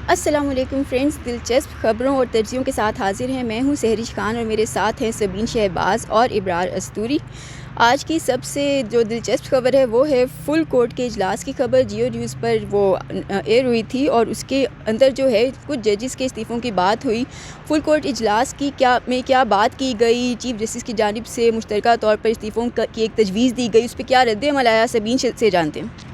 अस्सलाम वालेकुम फ्रेंड्स, दिलचस्प खबरों और तर्जीहों के साथ हाजिर हैं। मैं हूं सहरिश खान और मेरे साथ हैं सबीन शहबाज और इब्रार अस्तूरी। आज की सबसे जो दिलचस्प खबर है वो है फुल कोर्ट के इजलास की खबर। जियो न्यूज़ पर वो एयर हुई थी और उसके अंदर जो है कुछ जजेस के इस्तीफ़ों की बात हुई। फुल कोर्ट इजलास की क्या बात की गई, चीफ जस्टिस की जानिब से मुश्तरका तौर पर इस्तीफ़ों की एक तजवीज़ दी गई, उस पर क्या रद्द-ए-अमल आया, सबीन से जानते हैं।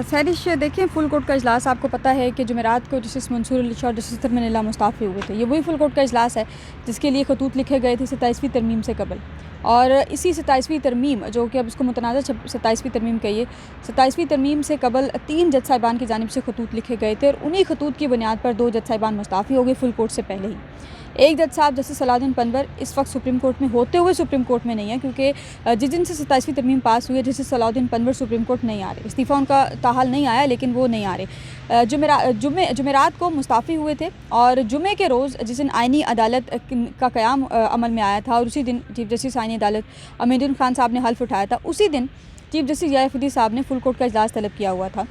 सैरिश देखें, फुल कोर्ट का इजलास आपको पता है कि जुमेरात को जस्टिस मंसूर अली शाह और जस्टिस तरमीन मुस्ताफ़ी हुए थे। ये वही फुल कोर्ट का इजलास है जिसके लिए खतूत लिखे गए थे 27वीं तरमीम से कबल। और इसी 27वीं तरमीम, जो कि अब इसको मुतनाज़ा 27वीं तरमीम कहिए, 27वीं तरमीम से कबल 3 जज साहिबान की जानिब से खतूत लिखे गए थे और उन्हीं खतूत की बुनियाद पर 2 जज साहिबान मुस्ताफ़ी हो गए फुल कोर्ट से पहले ही। एक जज साहब जस्टिस सलाउद्दीन पनवर इस वक्त सुप्रीम कोर्ट में होते हुए सुप्रीम कोर्ट में नहीं है, क्योंकि जिस दिन से 27वीं तरमीम पास हुई है justice Salauddin Panwar supreme court नहीं आ रहे। इस्तीफ़ा उनका ताहाल नहीं आया, लेकिन वो नहीं आ रहे। जुमेरात को मुस्ताफ़ी हुए थे और जुमे के रोज़ जिस दिन आइनी अदालत का क़याम अमल में आया था और उसी दिन चीफ जस्टिस आइनी अदालत अमीरुद्दीन खान साहब ने हल्फ उठाया था, उसी दिन चीफ जस्टिस याफुद्दीन साहब ने फुल कोर्ट का इजलास तलब किया हुआ था।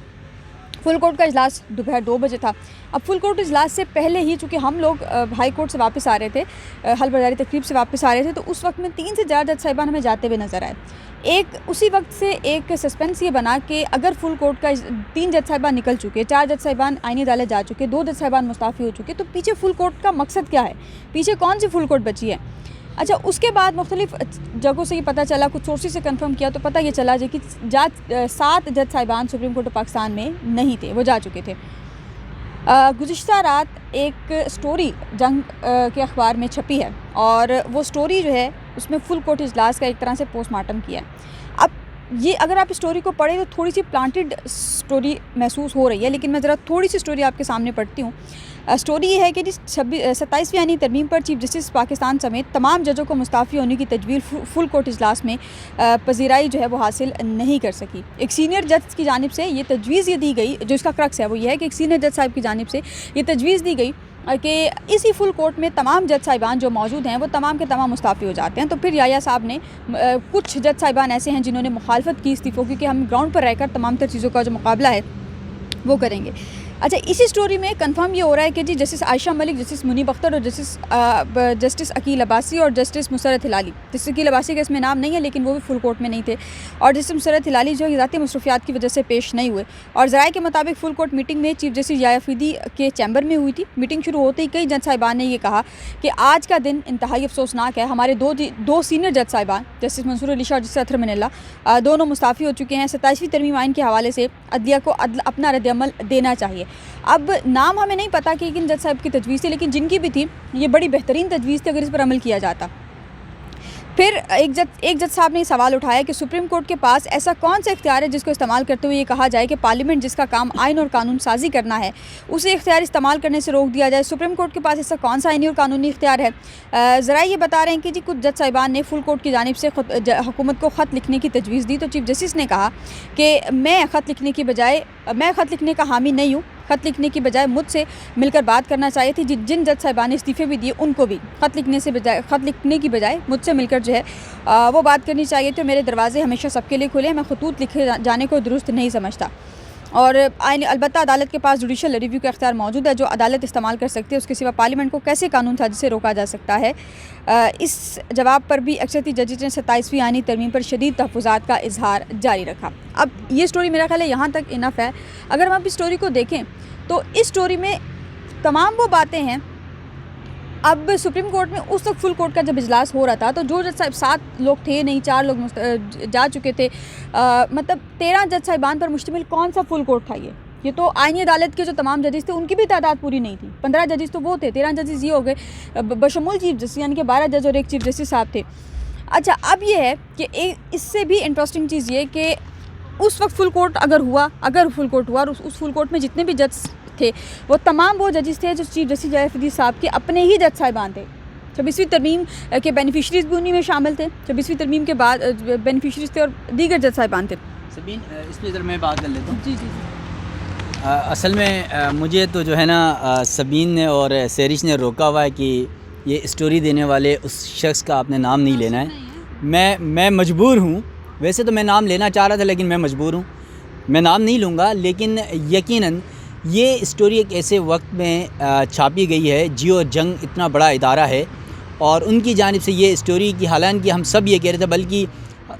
फुल कोर्ट का इजलास दोपहर 2 बजे था। अब फुल कोर्ट इजलास से पहले ही, चूँकि हम लोग हाई कोर्ट से वापस आ रहे थे, हलबर्दारी तकरीब से वापस आ रहे थे, तो उस वक्त में 3 से 4 जज साहिबान हमें जाते हुए नज़र आए। उसी वक्त से एक सस्पेंस ये बना कि अगर फुल कोर्ट का 3 जज साहिबान निकल चुके, 4 जज साहिबान आइनी अदालत जा चुके, 2 जज साहिबान मुस्ताफ़ी हो चुके, तो पीछे फुल कोर्ट का मकसद क्या है, पीछे कौन सी फुल कोर्ट बची है। अच्छा, उसके बाद मुख्तलिफ जगहों से ये पता चला, कुछ सोर्सेज से कंफर्म किया तो पता ये चला कि 7 जज साहिबान सुप्रीम कोर्ट ऑफ पाकिस्तान में नहीं थे, वो जा चुके थे। गुज़िश्ता रात एक स्टोरी जंग के अखबार में छपी है और वो स्टोरी जो है उसमें फुल कोर्ट इजलास का एक तरह से पोस्टमार्टम किया है। अब ये अगर आप स्टोरी को पढ़ें तो थोड़ी सी प्लांटेड स्टोरी महसूस हो रही है, लेकिन मैं ज़रा थोड़ी सी स्टोरी आपके सामने पढ़ती हूँ। स्टोरी ये है कि 27वीं यानी तरमीम पर चीफ जस्टिस पाकिस्तान समेत तमाम जजों को मुस्ताफ़ी होने की तजवीज़ फुल कोर्ट इजलास में पजीराई जो है वो हासिल नहीं कर सकी। एक सीनियर जज की जानिब से ये तजवीज़ ये दी गई, जो इसका क्रक्स है वो ये है कि एक सीनियर जज साहब की जानिब से ये तजवीज़ दी गई कि इसी फुल कोर्ट में तमाम जज साहिबान जो मौजूद हैं वो तमाम के तमाम मुस्ताफ़ी हो जाते हैं। तो फिर याया साहब ने कुछ जज साहिबान ऐसे हैं जिन्होंने मुखालफत की इस्तीफ़ों की कि हम ग्राउंड पर रहकर तमाम तर चीज़ों का जो मुकाबला है वो करेंगे। अच्छा, इसी स्टोरी में कंफर्म ये हो रहा है कि जी जस्टिस आयशा मलिक, जस्टिस मुनीब अख्तर और जस्टिस अकील अब्बासी और जस्टिस मुसरत हिलाली, जस्टिस अकील अब्बासी का इसमें नाम नहीं है लेकिन वो भी फुल कोर्ट में नहीं थे, और जस्टिस मुसरत हिलाली जो ज़ाती मसरूफियात की वजह से पेश नहीं हुए। और ज़राए के मुताबिक फुल कोर्ट मीटिंग में चीफ जस्टिस याफुद्दीन के चैम्बर में हुई थी। मीटिंग शुरू होते ही कई जज साहिबान ने ये कहा कि आज का दिन इंतहाई अफसोसनाक है। हमारे दो सीनियर जज साहिबान जस्टिस मंसूर अली शाह और जस्टिस तरमीन दोनों मुस्ताफ़ी हो चुके हैं। 27वीं तरमीम आइन के हवाले से अदलिया को अपना रद्द-ए-अमल देना चाहिए। अब नाम हमें नहीं पता कि किन जज साहब की तजवीज़ थी, लेकिन जिनकी भी थी ये बड़ी बेहतरीन तजवीज़ थी अगर इस पर अमल किया जाता। फिर एक जज साहब ने सवाल उठाया कि सुप्रीम कोर्ट के पास ऐसा कौन सा इख्तियार है जिसको इस्तेमाल करते हुए ये कहा जाए कि पार्लियामेंट जिसका काम आइन और कानून साजी करना है उसे इख्तियार इस्तेमाल करने से रोक दिया जाए। सुप्रीम कोर्ट के पास ऐसा कौन सा आइनी और कानूनी इख्तियार है। ज़रा ये बता रहे हैं कि जी कुछ जज साहिबान ने फुल कोर्ट की जानिब से हुकूमत को ख़त लिखने की तजवीज़ दी, तो चीफ जस्टिस ने कहा कि मैं ख़त लिखने का हामी नहीं हूँ। ख़त लिखने की बजाय मुझसे मिलकर बात करना चाहिए थी। जिन जज साहिबान ने इस्तीफ़े भी दिए उनको भी ख़त लिखने की बजाय मुझसे मिलकर जो है वो बात करनी चाहिए। तो मेरे दरवाजे हमेशा सबके लिए खुले हैं, मैं खतूत लिखे जाने को दुरुस्त नहीं समझता। और अलबत्ता अदालत के पास जुडिशल रिव्यू का इख्तियार मौजूद है जो अदालत इस्तेमाल कर सकती है, उसके सिवा पार्लियामेंट को कैसे कानून साजी से रोका जा सकता है। इस जवाब पर भी अक्सरियती जजेस ने 27वीं आइनी तरमीम पर शदीद तहफ़्फ़ुज़ात का इजहार जारी रखा। अब ये स्टोरी मेरा ख्याल है यहाँ तक इनफ है। अगर हम इस स्टोरी को देखें तो इस स्टोरी में तमाम वो बातें हैं। अब सुप्रीम कोर्ट में उस वक्त फुल कोर्ट का जब इजलास हो रहा था तो जो जज साहब 7 लोग थे, नहीं 4 लोग जा चुके थे, मतलब 13 जज साहिबान पर मुश्तमिल कौन सा फुल कोर्ट था ये तो आइनी अदालत के जो तमाम जजेस थे उनकी भी तादाद पूरी नहीं थी। 15 जजेस तो वो थे, 13 जजेस ये हो गए बशमूल चीफ जस्टिस, यानी कि 12 जज और एक चीफ जस्टिस साहब थे। अच्छा, अब ये है कि इससे भी इंटरेस्टिंग चीज़ ये कि उस वक्त फुल कोर्ट अगर फुल कोर्ट हुआ और उस फुल कोर्ट में जितने भी जज थे वो तमाम वो जजेस थे जो चीफ जस्टिस याफुद्दीन साहब के अपने ही जज साहिबान थे। 26वीं तरमीम के बेनिफिशरीज भी उन्हीं में शामिल थे। 26वीं तरमीम के बाद बेनिफिशरीज थे और दीगर जज साहिबान थे। सबीन, इस पर इधर मैं बात कर लेता हूँ। जी। असल में मुझे तो जो है ना सबीन ने और सहरिश ने रोका हुआ है कि ये स्टोरी देने वाले उस शख्स का आपने नाम नहीं लेना है। मैं मजबूर हूँ, वैसे तो मैं नाम लेना चाह रहा था लेकिन मैं मजबूर हूँ, मैं नाम नहीं लूँगा। लेकिन यकीनन ये स्टोरी एक ऐसे वक्त में छापी गई है जियो जंग इतना बड़ा इदारा है और उनकी जानिब से ये स्टोरी की, हालांकि हम सब ये कह रहे थे, बल्कि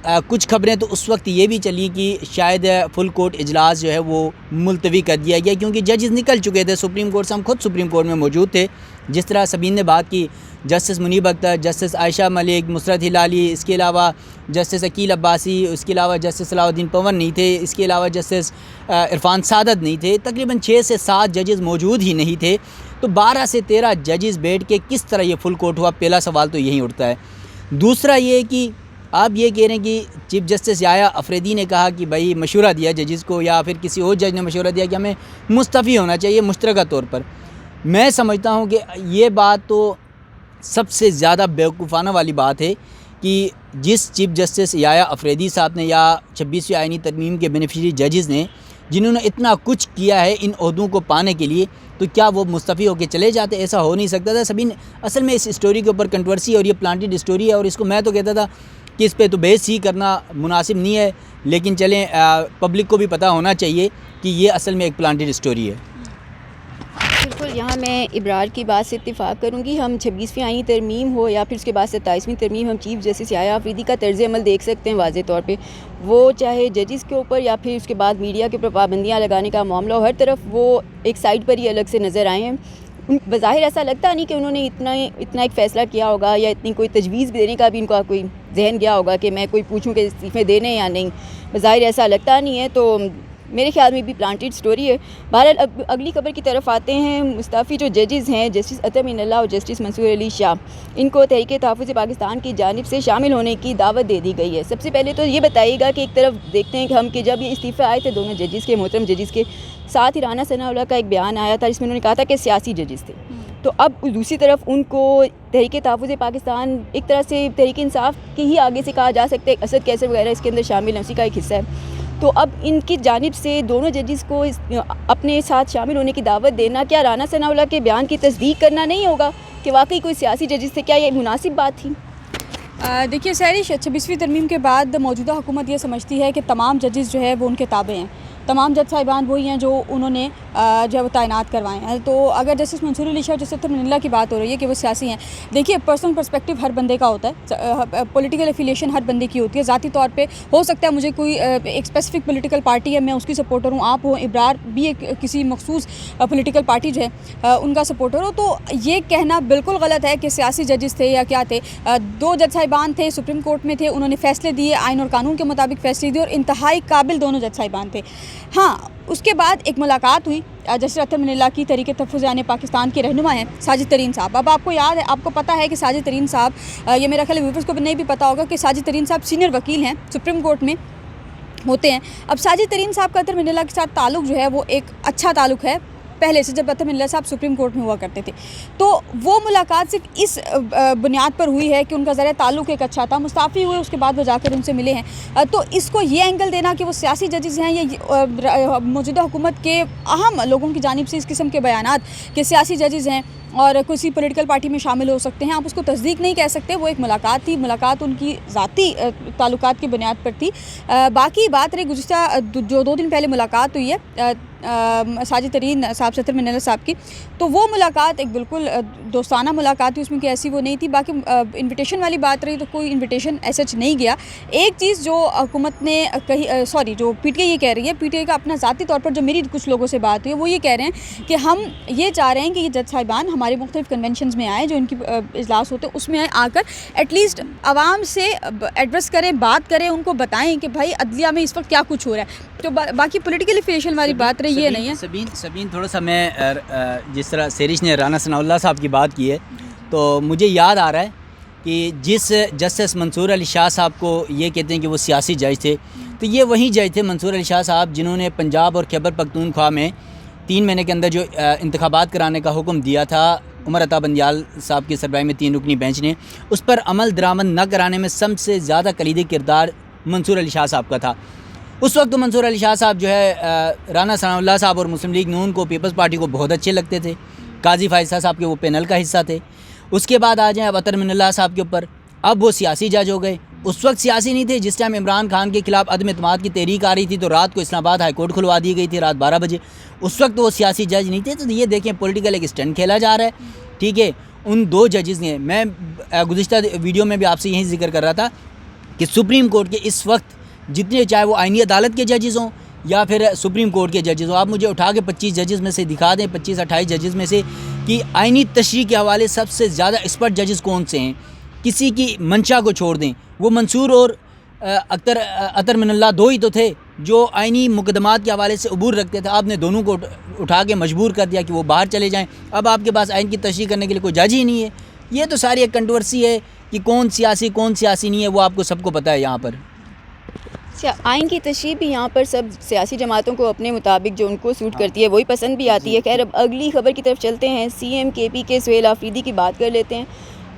कुछ खबरें तो उस वक्त ये भी चली कि शायद फुल कोर्ट इजलास जो है वो मुलतवी कर दिया गया क्योंकि जजेस निकल चुके थे सुप्रीम कोर्ट से। हम खुद सुप्रीम कोर्ट में मौजूद थे। जिस तरह सबीन ने बात की, जस्टिस मुनीब अख्तर, जस्टिस आयशा मलिक, मुसरत हिलाली, इसके अलावा जस्टिस अकील अब्बासी, उसके अलावा जस्टिस सलाउद्दीन पवन नहीं थे, इसके अलावा जस्टिस इरफान सादत नहीं थे, तकरीबन 6 से 7 जजेस मौजूद ही नहीं थे। तो 12 से 13 जजेस बैठ के किस तरह ये फुल कोर्ट हुआ, पहला सवाल तो यही उठता है। दूसरा ये कि आप ये कह रहे हैं कि चीफ जस्टिस याया अफरीदी ने कहा कि भाई मशवरा दिया जजेस को, या फिर किसी और जज ने मशवरा दिया कि हमें मुस्तफ़ी होना चाहिए मुश्तरका तौर पर। मैं समझता हूँ कि ये बात तो सबसे ज़्यादा बेवकूफ़ाना वाली बात है कि जिस चीफ जस्टिस याया अफरीदी साहब ने या 26वीं आईनी तरमीम के बेनिफिशरी जजेस ने, जिन्होंने इतना कुछ किया है इन ओहदों को पाने के लिए, तो क्या वो मुस्तफ़ी होकर चले जाते? ऐसा हो नहीं सकता था। सभी असल में इस स्टोरी के ऊपर कंट्रोवर्सी और ये प्लांटेड स्टोरी है और इसको मैं तो कहता था कि इस पे तो बहस ही करना मुनासिब नहीं है, लेकिन चलें पब्लिक को भी पता होना चाहिए कि ये असल में एक प्लांटेड स्टोरी है। बिल्कुल, यहाँ मैं इब्रार की बात से इत्तेफाक करूँगी। हम 26वीं आईनी तरमीम हो या फिर उसके बाद 27वीं तरमीम, हम चीफ जस्टिस याया अफरीदी का तर्ज़ अमल देख सकते हैं वाज़े तौर पे। वो चाहे जजेस के ऊपर या फिर उसके बाद मीडिया के ऊपर पाबंदियाँ लगाने का मामला हो, हर तरफ वो एक साइड पर ही अलग से नज़र आए हैं। बज़ाहिर ऐसा लगता नहीं कि उन्होंने इतना एक फ़ैसला किया होगा या इतनी कोई तजवीज़ देने का भी इनका कोई जहन गया होगा कि मैं कोई पूछूं कि इस्तीफ़े देने या नहीं। बज़ाहिर ऐसा लगता नहीं है, तो मेरे ख्याल में भी प्लांटेड स्टोरी है। बहरहाल अब अगली खबर की तरफ आते हैं। मुस्तफ़ी जो जजेस हैं, जस्टिस अतर मिनल्ला और जस्टिस मंसूर अली शाह, इनको तहरीक तहफ़्फ़ुज़ पाकिस्तान की जानिब से शामिल होने की दावत दे दी गई है। सबसे पहले तो ये बताइएगा कि एक तरफ देखते हैं कि हम कि जब ये इस्तीफ़े आए थे दोनों जजेस के, मोहतरम जजेस के, साथ ही राना सनाउल्लाह का एक बयान आया था जिसमें उन्होंने कहा था कि सियासी जजेस थे। तो अब दूसरी तरफ उनको तहरीक तहफ़्फ़ुज़ पाकिस्तान, एक तरह से तहरीक इंसाफ के ही आगे से कहा जा सकता है, असद कैसर वगैरह इसके अंदर शामिल हैं, उसी का एक हिस्सा है। तो अब इनकी जानिब से दोनों जजेस को अपने साथ शामिल होने की दावत देना, क्या राना सनाउल्लाह के बयान की तस्दीक करना नहीं होगा कि वाकई कोई सियासी जजेस थे? क्या ये मुनासिब बात थी? देखिए सहरिश, 26वीं तरमीम के बाद मौजूदा हुकूमत ये समझती है कि तमाम जजेस जो है वो उनके ताबे हैं। तमाम जज साहिबान वही हैं जो उन्होंने जो है वो तैनात करवाए हैं। तो अगर जस्टिस मंसूर अली शाह, जस्टिस अतर मिनल्ला की बात हो रही है कि वो सियासी हैं, देखिए पर्सनल पर्सपेक्टिव हर बंदे का होता है, पॉलिटिकल एफिलिएशन हर बंदे की होती है। ज़ाती तौर पे हो सकता है मुझे कोई एक स्पेसिफिक पॉलिटिकल पार्टी है, मैं उसकी सपोर्टर हूँ, आप हो, इब्रार भी एक किसी मखसूस पॉलिटिकल पार्टी जो है उनका सपोर्टर हो। तो ये कहना बिल्कुल गलत है कि सियासी जजेस थे या क्या थे। 2 जज साहिबान थे, सुप्रीम कोर्ट में थे, उन्होंने फ़ैसले दिए, आइन और कानून के मुताबिक फ़ैसले दिए और इंतहाई काबिल दोनों जज साहिबान थे। हाँ, उसके बाद एक मुलाकात हुई जस्टिस अतर मिनल्ला की तहरीक तहफ़्फ़ुज़ पाकिस्तान के रहनुमा हैं साजिद तरीन साहब। अब आपको याद है, आपको पता है कि साजिद तरीन साहब, ये मेरा ख्याल व्यूअर्स को भी नहीं भी पता होगा कि साजिद तरीन साहब सीनियर वकील हैं, सुप्रीम कोर्ट में होते हैं। अब साजिद तरीन साहब का अतर मिनल्ला के साथ ताल्लुक़ जो है वो एक अच्छा ताल्लुक़ है पहले से, जब अतर मिनल्ला साहब सुप्रीम कोर्ट में हुआ करते थे। तो वो मुलाकात सिर्फ इस बुनियाद पर हुई है कि उनका ज़रा ताल्लुक़ एक अच्छा था, मुस्ताफ़ी हुए, उसके बाद वो जाकर उनसे मिले हैं। तो इसको ये एंगल देना कि वो सियासी जजेस हैं, ये मौजूदा हुकूमत के अहम लोगों की जानिब से इस किस्म के बयानात कि सियासी जजेस हैं और किसी पॉलिटिकल पार्टी में शामिल हो सकते हैं, आप उसको तस्दीक नहीं कह सकते। वो एक मुलाकात थी, मुलाकात उनकी ज़ाती ताल्लुकात की बुनियाद पर थी। बाकी बात रही गुज़िश्ता जो 2 दिन पहले मुलाकात हुई है साजिद तरीन साहब से अतर मिनल्ला साहब की, तो वो मुलाकात एक बिल्कुल दोस्ताना मुलाकात थी, उसमें कोई ऐसी वो नहीं थी। बाकी इन्विटेशन वाली बात रही तो कोई इन्विटेशन ऐसा नहीं गया। एक चीज़ जो हुकूमत ने कही, सॉरी जो PTI ये कह रही है, PTI का अपना ज़ाती तौर पर जो मेरी कुछ लोगों से बात हुई है वो ये कह रहे हैं कि हम ये चाह रहे हैं कि ये जज साहिबान हमारे मुख्तलिफ कन्वेंशन में आए, जो इनकी इजलास होते हैं उसमें आए, आकर एटलीस्ट आवाम से एड्रेस करें, बात करें, उनको बताएं कि भाई अदलिया में इस वक्त क्या कुछ हो रहा है। तो बाकी पॉलिटिकल एफिलिएशन वाली बात रही ये नहीं है। सबीन थोड़ा सा मैं जिस तरह सेरिश ने राना सनाउल्लाह साहब की बात की है, तो मुझे याद आ रहा है कि जिस जस्टिस मंसूर अली शाह साहब को ये कहते हैं कि वो सियासी जज थे, तो ये वही जज थे मंसूर अली शाह साहब जिन्होंने पंजाब और खैबर पख्तूनख्वा में 3 महीने के अंदर जो इंतखाबात कराने का हुक्म दिया था उमर अता बंदियाल साहब की सरबराही में 3 रुकनी बेंच ने, उस पर अमल दरामद न कराने में सबसे ज़्यादा कलीदी किरदार मंसूर अली शाह साहब का था। उस वक्त तो मंसूर अली शाह साहब जो है राना सनाउल्लाह साहब और मुस्लिम लीग नून को, पीपल्स पार्टी को बहुत अच्छे लगते थे। काजी फायसा साहब के वो पैनल का हिस्सा थे। उसके बाद आ जाएँ अब अतर मिनल्ला साहब के ऊपर, अब वो सियासी जज हो गए। उस वक्त सियासी नहीं थे। जिस टाइम इमरान खान के खिलाफ अदम एतमाद की तहरीक आ रही थी तो रात को इस्लामाबाद हाई कोर्ट खुलवा दी गई थी रात 12 बजे। उस वक्त वो सियासी जज नहीं थे। तो ये देखें पॉलिटिकल एक स्टंट खेला जा रहा है, ठीक है। उन 2 जजेस ने, मैं गुज़िश्ता वीडियो में भी आपसे यही जिक्र कर रहा था कि सुप्रीम कोर्ट के इस वक्त जितने, चाहे वो आईनी अदालत के जजेस हों या फिर सुप्रीम कोर्ट के जजेस हों, आप मुझे उठा के 25 जजेस में से दिखा दें, 25-28 जजेस में से कि आईनी तशरीह के हवाले सबसे ज़्यादा एक्सपर्ट जजेस कौन से हैं। किसी की मंशा को छोड़ दें, वो मंसूर और अतर मिनल्ला 2 ही तो थे जो आईनी मुकदमात के हवाले से अबूर रखते थे। आपने दोनों को उठा के मजबूर कर दिया कि वो बाहर चले जाएं। अब आपके पास आइन की तशरीह करने के लिए कोई जज ही नहीं है। ये तो सारी एक कंट्रोवर्सी है कि कौन सियासी नहीं है, वो आपको सबको पता है। यहाँ पर आइन की तशरीह भी यहाँ पर सब सियासी जमातों को अपने मुताबिक जो उनको सूट करती है वही पसंद भी आती है। खैर, अब अगली खबर की तरफ चलते हैं। CM KP के सुहेल आफरीदी की बात कर लेते हैं।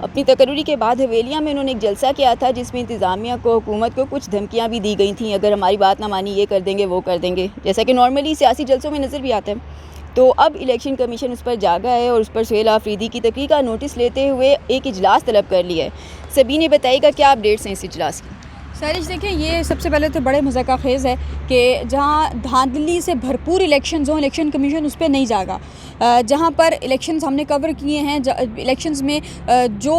अपनी तकर्री के बाद हवेलिया में उन्होंने एक जलसा किया था जिसमें इंतज़ामिया को, हुकूमत को कुछ धमकियाँ भी दी गई थी, अगर हमारी बात ना मानी ये कर देंगे वो कर देंगे, जैसा कि नॉर्मली सियासी जलसों में नज़र भी आता है। तो अब इलेक्शन कमीशन उस पर जागा है और उस पर सुहेल आफरीदी की तकरीर का नोटिस लेते हुए एक इजलास तलब कर लिया है। सबीन बताइएगा क्या अपडेट्स हैं इस इजलास की। सारिश, देखिए, ये सबसे पहले तो बड़े मज़ा का खेज़ है कि जहाँ धांधली से भरपूर इलेक्शंस हों, इलेक्शन कमीशन उस पर नहीं जागा। जहाँ पर इलेक्शंस हमने कवर किए हैं, इलेक्शंस में जो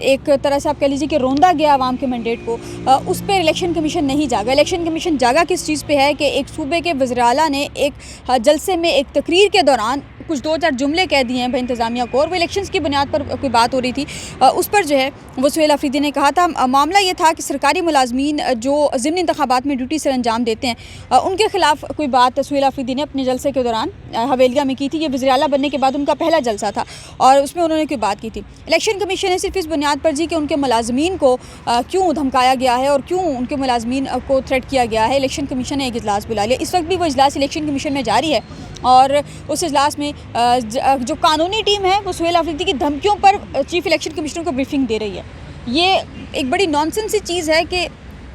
एक तरह से आप कह लीजिए कि रोंदा गया आवाम के मैंडेट को, उस पर इलेक्शन कमीशन नहीं जागा। इलेक्शन कमीशन जागा किस चीज़ पे है कि एक सूबे के वज़ीर आला ने एक जलसे में एक तकरीर के दौरान कुछ 2-4 जुमले कह दिए हैं भाई इंतज़ामिया को, और वो इलेक्शंस की बुनियाद पर कोई बात हो रही थी। उस पर जो है वो सुहेल आफरीदी ने कहा था, मामला ये था कि सरकारी मुलाजमीन जो ज़िमनी इंतखाबात में ड्यूटी से अंजाम देते हैं उनके खिलाफ कोई बात सुहेल आफरीदी ने अपने जलसे के दौरान हवेलिया में की थी। ये वज़ीर आला बनने के बाद उनका पहला जलसा था और उसमें उन्होंने कोई बात की थी। इलेक्शन कमीशन ने सिर्फ इस बुनियाद पर जी कि उनके मुलाजमीन को क्यों धमकाया गया है और क्यों उनके मुलाजमीन को थ्रेट किया गया है, इलेक्शन कमीशन ने एक इजलास बुला लिया। इस वक्त भी वो इजलास इलेक्शन कमीशन में जारी है और उस इजलास में जो कानूनी टीम है वो सुहेल आफरीदी की धमकियों पर चीफ इलेक्शन कमिश्नर को ब्रीफिंग दे रही है। ये एक बड़ी नॉनसेंस सी चीज़ है कि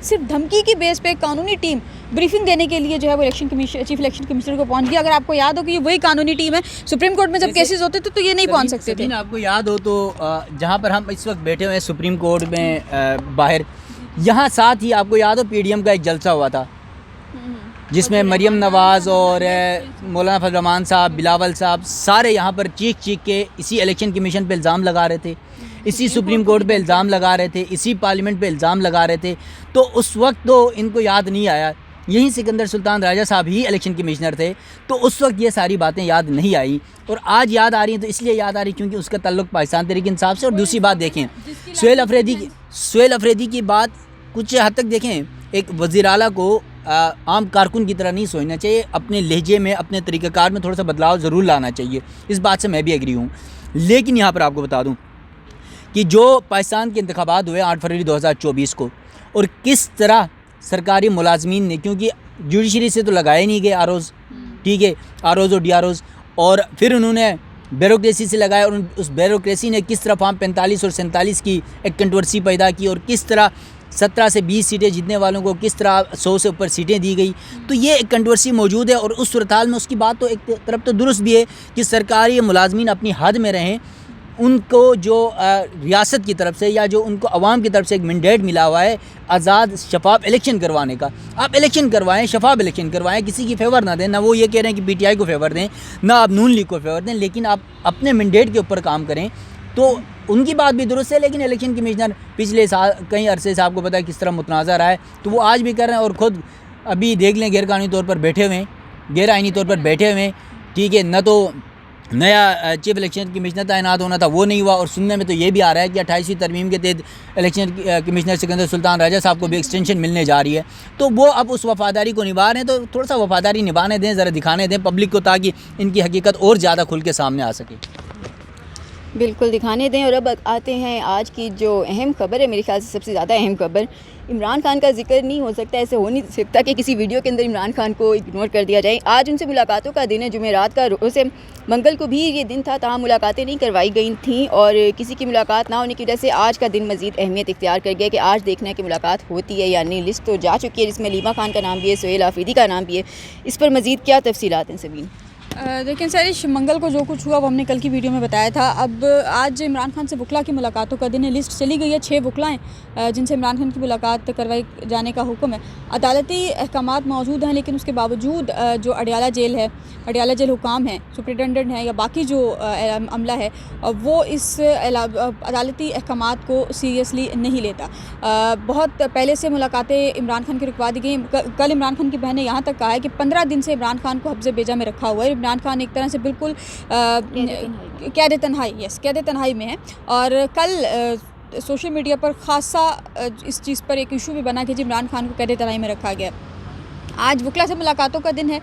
सिर्फ धमकी की बेस पे कानूनी टीम ब्रीफिंग देने के लिए जो है वो चीफ इलेक्शन कमिश्नर को पहुंच गया। अगर आपको याद हो कि ये वही कानूनी टीम है, सुप्रीम कोर्ट में जब केसेस होते थे तो ये नहीं पहुंच सकते थे। आपको याद हो तो जहाँ पर हम इस वक्त बैठे हुए हैं सुप्रीम कोर्ट में बाहर, यहाँ साथ ही आपको याद हो PDM का एक जलसा हुआ था जिसमें मरियम नवाज़ और मौलाना फजल रहमान साहब, बिलावल साहब सारे यहाँ पर चीख के इसी इलेक्शन कमीशन पे इल्ज़ाम लगा रहे थे, इसी सुप्रीम कोर्ट पे इल्ज़ाम लगा रहे थे, इसी पार्लियामेंट पे इल्ज़ाम लगा रहे थे। तो उस वक्त तो इनको याद नहीं आया, यहीं सिकंदर सुल्तान राजा साहब ही इलेक्शन कमिश्नर थे, तो उस वक्त ये सारी बातें याद नहीं आई और आज याद आ रही हैं। तो इसलिए याद आ रही क्योंकि उसका ताल्लुक पाकिस्तान तहरीक इंसाफ से। और दूसरी बात देखें, सुहेल अफरीदी की बात कुछ हद तक देखें, एक वज़ीर आला को आम कारकुन की तरह नहीं सोचना चाहिए, अपने लहजे में, अपने तरीक़ाकार में थोड़ा सा बदलाव ज़रूर लाना चाहिए। इस बात से मैं भी एग्री हूँ। लेकिन यहाँ पर आपको बता दूँ कि जो पाकिस्तान के इंतखाबात हुए 8 फरवरी 2024 को और किस तरह सरकारी मुलाजमीन ने, क्योंकि जुडिशरी से तो लगाए नहीं गए आरओज़, ठीक है, आरओज़ और DROज़, और फिर उन्होंने ब्यूरोक्रेसी से लगाया और उस ब्यूरोक्रेसी ने किस तरह फॉर्म 45 और 47 की एक कंट्रोवर्सी पैदा की और किस तरह 17 से 20 सीटें जीतने वालों को किस तरह 100 से ऊपर सीटें दी गई। तो ये एक कंट्रोवर्सी मौजूद है और उस सूरत हाल में उसकी बात तो एक तरफ तो दुरुस्त भी है कि सरकारी मुलाजमीन अपनी हद में रहें, उनको जो रियासत की तरफ से या जो उनको अवाम की तरफ से एक मैंडेट मिला हुआ है आज़ाद शफाफ इलेक्शन करवाने का, आप इलेक्शन करवाएं, शफाफ इलेक्शन करवाएं, किसी की फेवर ना दें। ना वो ये कह रहे हैं कि PTI को फेवर दें, ना आप नून लीग को फेवर दें, लेकिन आप अपने मैंडेट के ऊपर काम करें। तो उनकी बात भी दुरुस्त है, लेकिन इलेक्शन कमिश्नर पिछले साल कई अरसे से आपको पता है किस तरह मुतनाज़ा रहा है, तो वो आज भी कर रहे हैं और ख़ुद अभी देख लें गैर कानूनी तौर पर बैठे हुए हैं, गैर आइनी तौर पर बैठे हुए हैं, ठीक है। न तो नया चीफ इलेक्शन कमिश्नर तैनात होना था, वो नहीं हुआ, और सुनने में तो ये भी आ रहा है कि 28वीं तरमीम के तहत इलेक्शन कमिश्नर सिकंदर सुल्तान राजा साहब को भी एक्सटेंशन मिलने जा रही है। तो वो अब उस वफ़ादारी को निभा रहे हैं, तो थोड़ा सा वफ़ादारी निभाने दें, ज़रा दिखाने दें पब्लिक को, ताकि इनकी हकीकत और ज़्यादा खुल के सामने आ सके। बिल्कुल दिखाने दें। और अब आते हैं आज की जो अहम खबर है, मेरे ख्याल से सबसे ज़्यादा अहम खबर, इमरान खान का जिक्र नहीं हो सकता, ऐसे हो नहीं सकता कि किसी वीडियो के अंदर इमरान खान को इग्नोर कर दिया जाए। आज उनसे मुलाकातों का दिन है, जुमेरात का रोज़ है, मंगल को भी ये दिन था, तहाँ मुलाकातें नहीं करवाई गई थी और किसी की मुलाकात ना होने की वजह से आज का दिन मज़ीद अहमियत इख्तियार कर गया कि आज देखना है कि मुलाकात होती है या नहीं। लिस्ट तो जा चुकी है जिसमें लीमा खान का नाम भी है, सुहेल आफरीदी का नाम भी है। इस पर मज़ीद क्या तफसीलात हैं सबीन? लेकिन सरिश, मंगल को जो कुछ हुआ वो हमने कल की वीडियो में बताया था। अब आज इमरान खान से वकला की मुलाकातों का दिन है। लिस्ट चली गई है 6 वकलाएँ जिनसे इमरान खान की मुलाकात करवाई जाने का हुक्म है। अदालती अहकामात मौजूद हैं, लेकिन उसके बावजूद जो अडयाला जेल है, अडयाला जेल हुकाम हैं, सुप्रिटेंडेंट हैं या बाकी जो अमला है, वो इस अदालती अहकामात को सीरियसली नहीं लेता। बहुत पहले से मुलाकातें इमरान खान की रुकवा दी गई। कल इमरान खान की बहन ने यहाँ तक कहा है कि 15 दिन से इमरान खान को हफ्ज़े बेजा में रखा हुआ है। इमरान खान एक तरह से बिल्कुल कैद तन्हाई में है। और कल सोशल मीडिया पर ख़ासा इस चीज़ पर एक इशू भी बना कि इमरान खान को कैद तन्हाई में रखा गया। आज वकला से मुलाकातों का दिन है,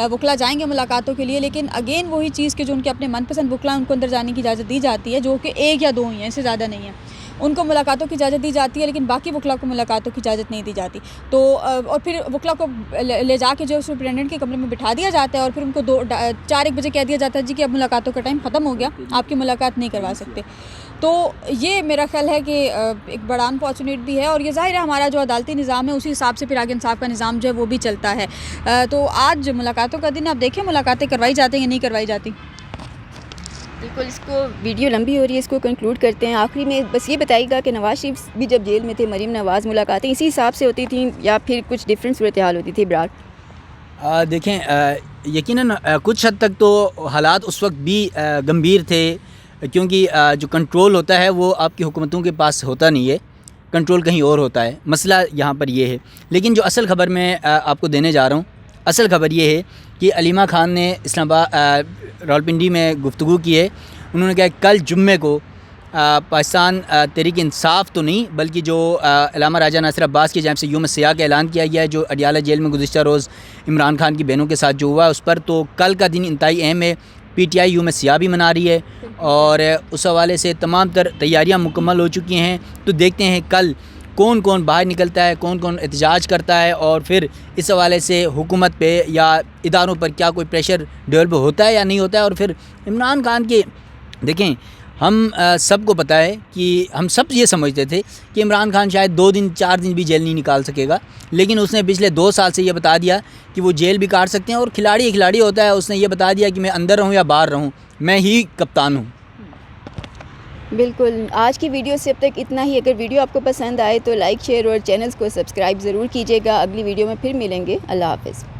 वकला जाएंगे मुलाकातों के लिए, लेकिन अगेन वही चीज़ कि जो उनके अपने मनपसंद वकला उनको अंदर जाने की इजाज़त दी जाती है, जो कि 1 या 2 ही हैं, इससे ज़्यादा नहीं है। उनको मुलाकातों की इजाज़त दी जाती है, लेकिन बाकी वकला को मुलाकातों की इजाज़त नहीं दी जाती। तो और फिर वकला को ले जाके जो सुप्रिटेंडेंट के कमरे में बिठा दिया जाता है और फिर उनको 4-1 बजे कह दिया जाता है जी कि अब मुलाकातों का टाइम ख़त्म हो गया, आपकी मुलाकात नहीं करवा सकते। तो ये मेरा ख्याल है कि एक बड़ा अनफॉर्चुनेट भी है, और ये ज़ाहिर है हमारा जो अदालती निज़ाम है उसी हिसाब से फिर आगे इंसाफ का निज़ाम जो है वो भी चलता है। तो आज मुलाकातों का दिन है, आप देखिए मुलाकातें करवाई जाती हैं या नहीं करवाई जाती। बिल्कुल, इसको वीडियो लंबी हो रही है, इसको कंक्लूड करते हैं। आखिरी में बस ये बताइएगा कि नवाज़ शरीफ भी जब जेल में थे, मरीम नवाज़, मुलाकातें इसी हिसाब से होती थी या फिर कुछ डिफरेंट सूरत हाल होती थी? इब्रार, देखें, यकीनन कुछ हद तक तो हालात उस वक्त भी गंभीर थे, क्योंकि जो कंट्रोल होता है वो आपकी हुकूमतों के पास होता नहीं है, कंट्रोल कहीं और होता है। मसला यहाँ पर ये है। लेकिन जो असल ख़बर मैं आपको देने जा रहा हूँ, असल ख़बर ये है कि अलीमा खान ने इस्लामाबाद रावलपिंडी में गुफ्तगू की है। उन्होंने कहा कल जुम्मे को पाकिस्तान तहरीक इंसाफ तो नहीं बल्कि जो अल्लामा राजा नासिर अब्बास की जानिब से यौम सियाह का ऐलान किया गया है, जो अडयाला जेल में गुज़िश्ता रोज़ इमरान खान की बहनों के साथ जो हुआ उस पर, तो कल का दिन इंतहाई अहम है। PTI यौम सियाह भी मना रही है और उस हवाले से तमाम तर तैयारियाँ मुकम्मल हो चुकी हैं। तो देखते हैं कल कौन कौन बाहर निकलता है, कौन कौन एहतजाज करता है, और फिर इस हवाले से हुकूमत पे या इदारों पर क्या कोई प्रेशर डेवलप होता है या नहीं होता है। और फिर इमरान खान के देखें, हम सबको पता है कि हम सब ये समझते थे कि इमरान खान शायद 2 दिन 4 दिन भी जेल नहीं निकाल सकेगा, लेकिन उसने पिछले 2 साल से ये बता दिया कि वो जेल भी काट सकते हैं। और खिलाड़ी होता है, उसने ये बता दिया कि मैं अंदर रहूँ या बाहर रहूँ, मैं ही कप्तान हूँ। बिल्कुल, आज की वीडियो से अब तक इतना ही। अगर वीडियो आपको पसंद आए तो लाइक, शेयर और चैनल्स को सब्सक्राइब ज़रूर कीजिएगा। अगली वीडियो में फिर मिलेंगे। अल्लाह हाफ़िज़।